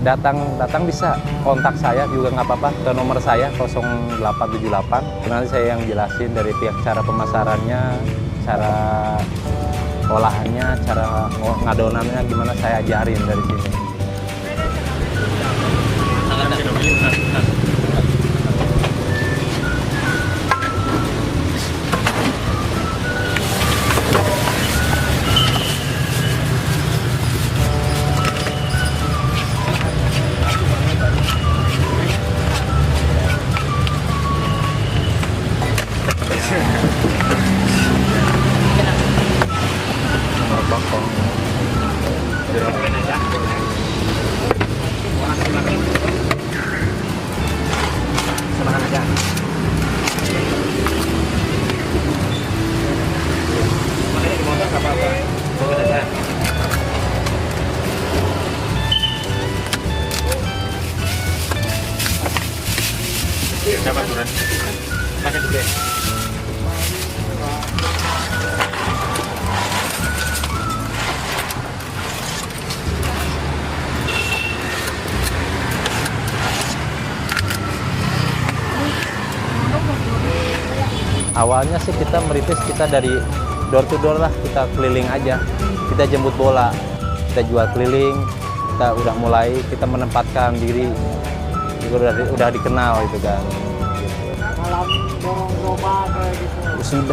Datang bisa kontak saya juga nggak apa-apa ke nomor saya 0878. Nanti saya yang jelasin dari pihak cara pemasarannya, cara olahannya, cara ngadonannya gimana saya ajarin dari sini. Siapa Turan? Pakai juga. Awalnya sih kita merintis kita dari door to door lah, kita keliling aja, kita jemput bola, kita jual keliling, kita udah mulai kita menempatkan diri, udah dikenal gitu kan. Malam dorong gerobak kayak gitu.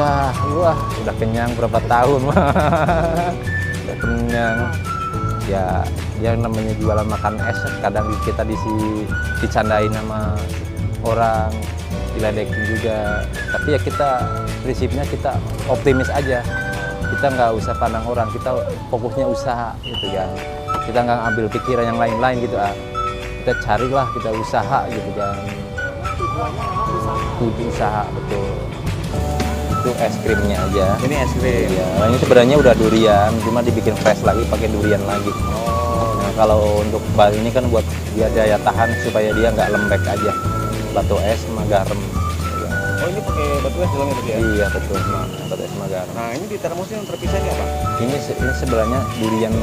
Udah kenyang berapa tahun udah kenyang. Ya yang namanya jualan makan es, kadang kita dicandain sama orang, diledekin juga, tapi ya kita prinsipnya kita optimis aja, kita nggak usah pandang orang, kita fokusnya usaha gitu kan, kita nggak ambil pikiran yang lain-lain gitu kita carilah, kita usaha gitu kan, tujuh usaha betul. Itu es krimnya aja. Ini es krim. Ya, ini sebenarnya udah durian, cuma dibikin fresh lagi pakai durian lagi. Nah, kalau untuk bal ini kan buat dia daya tahan supaya dia nggak lembek aja. Batu es sama garam. Oh, ini pakai batu es dalamnya tadi ya? Iya betul, batu es sama garam. Nah, ini di termosnya yang terpisah ini apa? Ini sebenarnya durian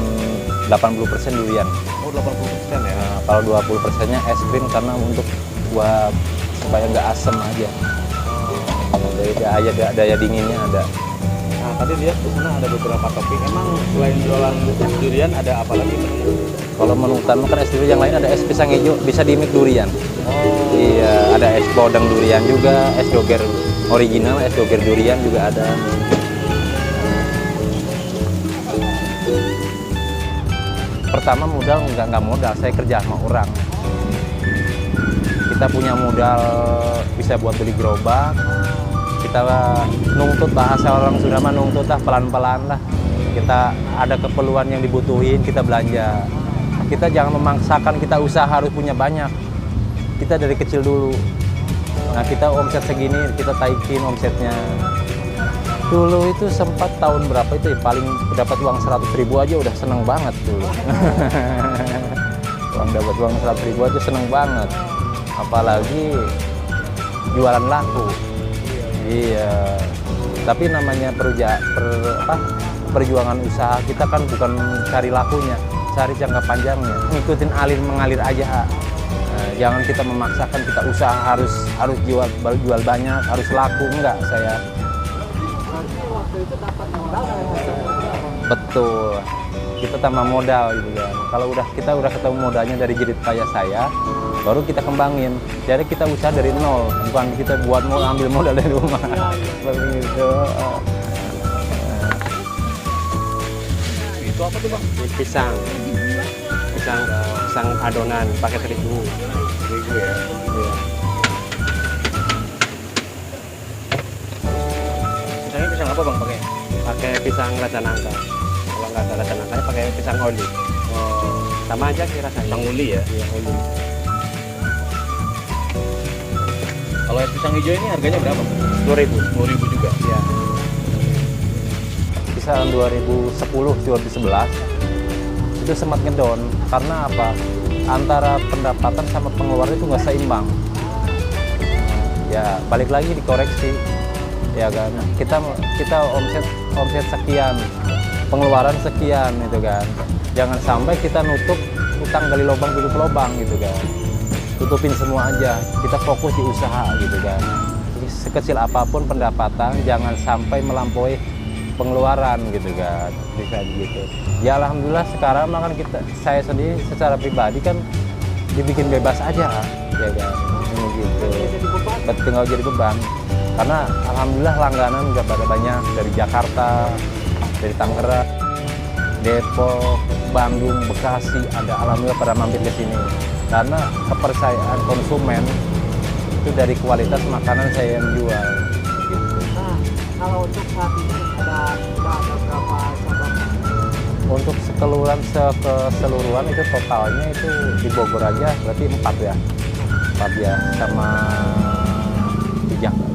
80% durian. Oh, 80% ya? Nah, kalau 20%-nya es krim karena untuk buat supaya nggak asam aja. Jadi daya dinginnya ada. Nah, tadi lihat di sana ada beberapa topping. Emang selain jualan es durian ada apa lagi? Kalau menu utama kan es durian, yang lain ada es pisang hijau, bisa di mix durian. Oh. Iya, ada es podeng durian juga, es doger original, es doger durian juga ada. Pertama modal nggak modal, saya kerja sama orang. Kita punya modal bisa buat beli gerobak. Kita nuntut, bahasa orang Sunda mah nuntut lah, pelan-pelan lah. Kita ada keperluan yang dibutuhin, kita belanja. Kita jangan memaksakan kita usaha harus punya banyak. Kita dari kecil dulu. Nah, kita omset segini, kita taikin omsetnya. Dulu itu sempat tahun berapa itu ya, paling dapat uang 100.000 aja udah seneng banget dulu. Dapat uang 100.000 aja seneng banget. Apalagi jualan laku. Iya. Tapi namanya perjuangan usaha kita kan bukan cari lakunya, cari jangka panjangnya, ngikutin mengalir aja. Nah, jangan kita memaksakan kita usaha harus jual banyak, harus laku, enggak. Saya Waktu itu dapat modal betul, kita tambah modal gitu kan. Kalau kita udah ketemu modalnya dari jerit payah saya, baru kita kembangin. Jadi kita usaha dari nol, bukan kita mau ambil modal dari rumah. Seperti itu. Itu apa tuh, Bang? Pisang adonan pakai terigu. Terigu ya? Iya. Pisangnya pisang apa, Bang, pakai? Pakai pisang raja nangka. Kalau nggak ada raja nangka, pakai pisang oli. Oh, Sama aja sih rasanya. pisang uli ya? Iya, oli. Kalau es pisang hijau ini harganya berapa? 2.000. 10.000 juga? Iya. Kisaran 2010, 2011 itu sempat ngedon karena apa? Antara pendapatan sama pengeluaran itu nggak seimbang. Ya balik lagi dikoreksi, ya kan? Kita omset sekian, pengeluaran sekian, itu kan? Jangan sampai kita nutup utang gali lubang tutup lubang gitu kan. Tutupin semua aja, kita fokus di usaha gitu kan. Jadi sekecil apapun pendapatan jangan sampai melampaui pengeluaran gitu kan, bisa gitu. Ya alhamdulillah sekarang kan saya sendiri secara pribadi kan dibikin bebas aja ya kan, ini gitu. Tinggal jadi beban karena alhamdulillah langganan udah pada banyak dari Jakarta, dari Tangerang, Depok, Bandung, Bekasi, ada alhamdulillah pada mampir ke sini. Karena kepercayaan konsumen itu dari kualitas makanan saya yang jual. Gitu. Nah, kalau untuk saat ini sudah ada berapa cabang? Untuk keseluruhan itu totalnya itu di Bogor aja berarti 4 ya. 4 ya, sama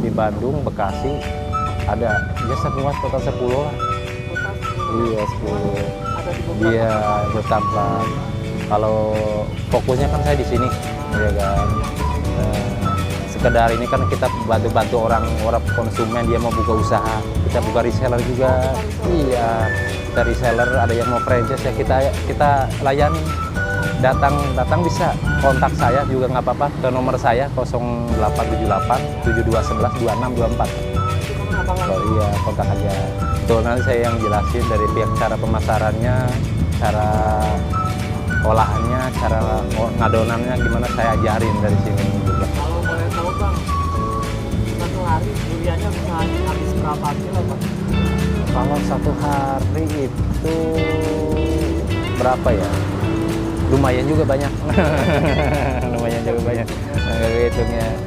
di Bandung, Bekasi ada ya semua total 10 lah. Total 10. Iya 10. Ada di beberapa. Iya bertambah. Kalau fokusnya kan saya di sini, ya kan. Sekedar ini kan kita bantu orang konsumen dia mau buka usaha, kita buka reseller juga. Iya, kita reseller ada yang mau franchise ya kita layani. Datang bisa kontak saya juga nggak apa-apa ke nomor saya 0878 7211 2624. Oh iya kontak aja. Tuh nanti saya yang jelasin dari pihak cara pemasarannya, cara olahannya, cara ngadonannya gimana saya ajarin dari sini juga. Kalau boleh tahu Bang, satu hari duriannya bisa habis berapa kilo Bang? Kalau satu hari itu berapa ya? Lumayan juga banyak. Lumayan juga banyak. Nggak hitungnya.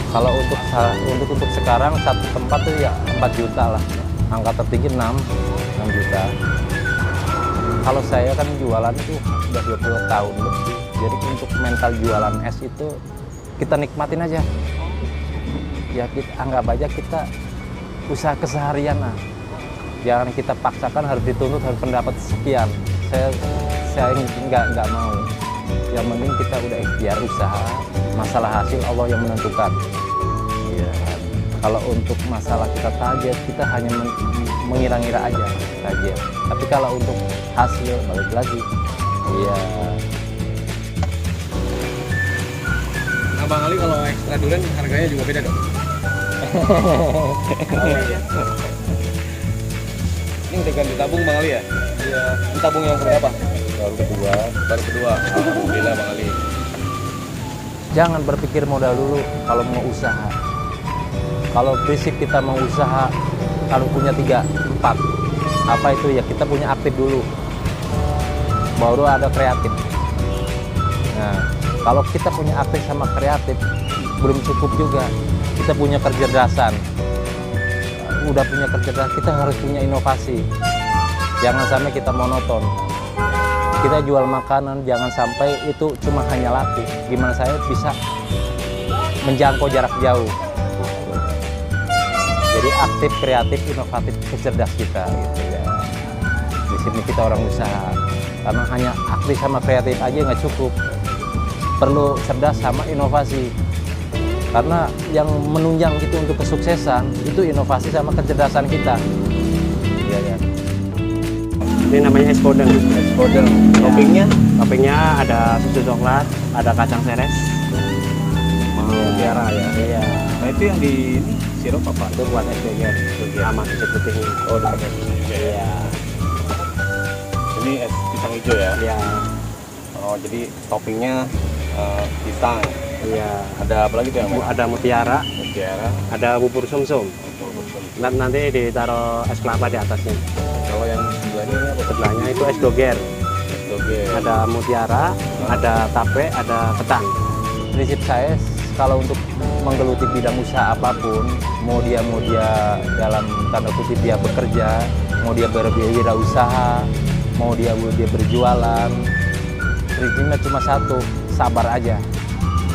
Kalau untuk sekarang satu tempat tuh ya 4 juta lah. Angka tertinggi 6 juta. Kalau saya kan jualan itu udah 20 tahun lebih. Jadi untuk mental jualan es itu kita nikmatin aja. Ya kita anggap aja kita usaha keseharian lah. Jangan kita paksakan harus dituntut harus pendapat sekian. Saya nggak mau. Yang penting kita udah ikhtiar usaha. Masalah hasil Allah yang menentukan. Ya. Kalau untuk masalah kita target kita hanya mengira-ngira aja target. Tapi kalau untuk hasil balik lagi, iya. Nah Bang Ali kalau ekstra durian harganya juga beda dong? Ini udah ganti tabung Bang Ali ya? Iya. Ini tabung yang berapa? Baru kedua. Alhamdulillah Bang Ali. Jangan berpikir modal dulu kalau mau usaha. Kalau prinsip kita mau usaha, kalau punya 3, 4, apa itu ya kita punya aktif dulu, baru ada kreatif. Nah, kalau kita punya aktif sama kreatif belum cukup juga. Kita punya kecerdasan, udah punya kecerdasan, kita harus punya inovasi. Jangan sampai kita monoton. Kita jual makanan, jangan sampai itu cuma hanya laku. Gimana saya bisa menjangkau jarak jauh. Jadi aktif, kreatif, inovatif, kecerdas kita gitu ya. Di sini kita orang usaha. Karena hanya aktif sama kreatif aja nggak cukup. Perlu cerdas sama inovasi. Karena yang menunjang itu untuk kesuksesan itu inovasi sama kecerdasan kita. Iya ya. Ini namanya es podeng. Es podeng. Toppingnya? Toppingnya ada susu coklat, ada kacang seres, Mutiara ya? Iya. Nah itu yang di ini sirup apa? Itu buat es doger. sama susu putihnya. Oh dipakai susu juga ya? Iya. Ini es pisang hijau ya? Iya, Oh jadi toppingnya pisang. iya. Ada apa lagi tuh yang Ada mutiara, mutiara? ada bubur sumsum. Nanti ditaruh es kelapa di atasnya. Kalau yang sebelahnya ini apa? Sebelahnya itu es doger. Es doger. Ada mutiara, ada tape, ada ketan. Prinsip saya kalau untuk menggeluti bidang usaha apapun, mau dia dalam tanda kutip dia bekerja, mau dia berwirausaha, mau dia berjualan, prinsipnya cuma satu, sabar aja.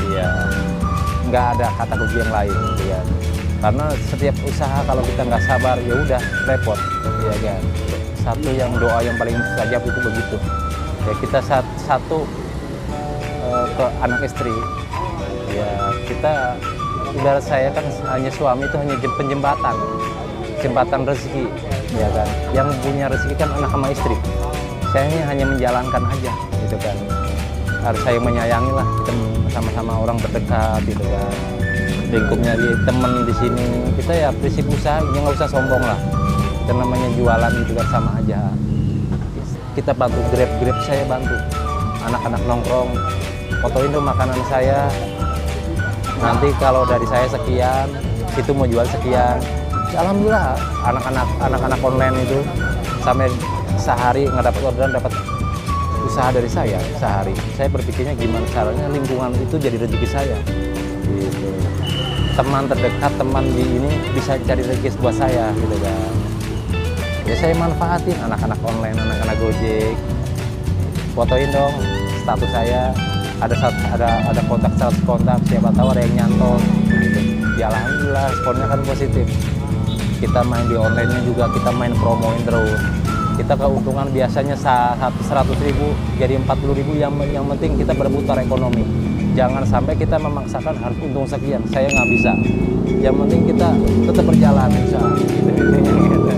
Iya, nggak ada kata kunci yang lain, ya. Karena setiap usaha kalau kita nggak sabar, ya udah repot, ya kan. Satu yang doa yang paling mustajab itu begitu. Ya kita satu ke anak istri. Ya kita ibarat saya kan hanya suami itu hanya jembatan rezeki, ya kan. Yang punya rezeki kan anak sama istri. Saya hanya menjalankan aja. gitu kan. Harus saling menyayangi lah, kita sama-sama orang terdekat gitu kan. Lingkupnya di teman di sini, kita ya prinsip usaha, nggak usah sombong lah. Kita namanya jualan gitu kan sama aja. Kita bantu grab saya bantu. Anak-anak nongkrong, fotoin tuh makanan saya. Nanti kalau dari saya sekian, situ mau jual sekian. Alhamdulillah anak-anak online itu sampai sehari nggak dapat orderan dapat usaha dari saya sehari. Saya berpikirnya gimana caranya lingkungan itu jadi rezeki saya. Gitu. Teman terdekat, teman di ini bisa cari rezeki buat saya gitu kan. Ya saya manfaatin anak-anak online, anak-anak Gojek. Fotoin dong status saya. Ada kontak 100 kontak, siapa tahu ada yang nyantol gitu. Ya alhamdulillah responnya kan positif. Kita main di online-nya juga, kita main promoin terus. Kita keuntungan biasanya 100.000 jadi 40.000, yang penting kita berputar ekonomi. Jangan sampai kita memaksakan harus untung sekian, saya nggak bisa. Yang penting kita tetap berjalan usaha gitu.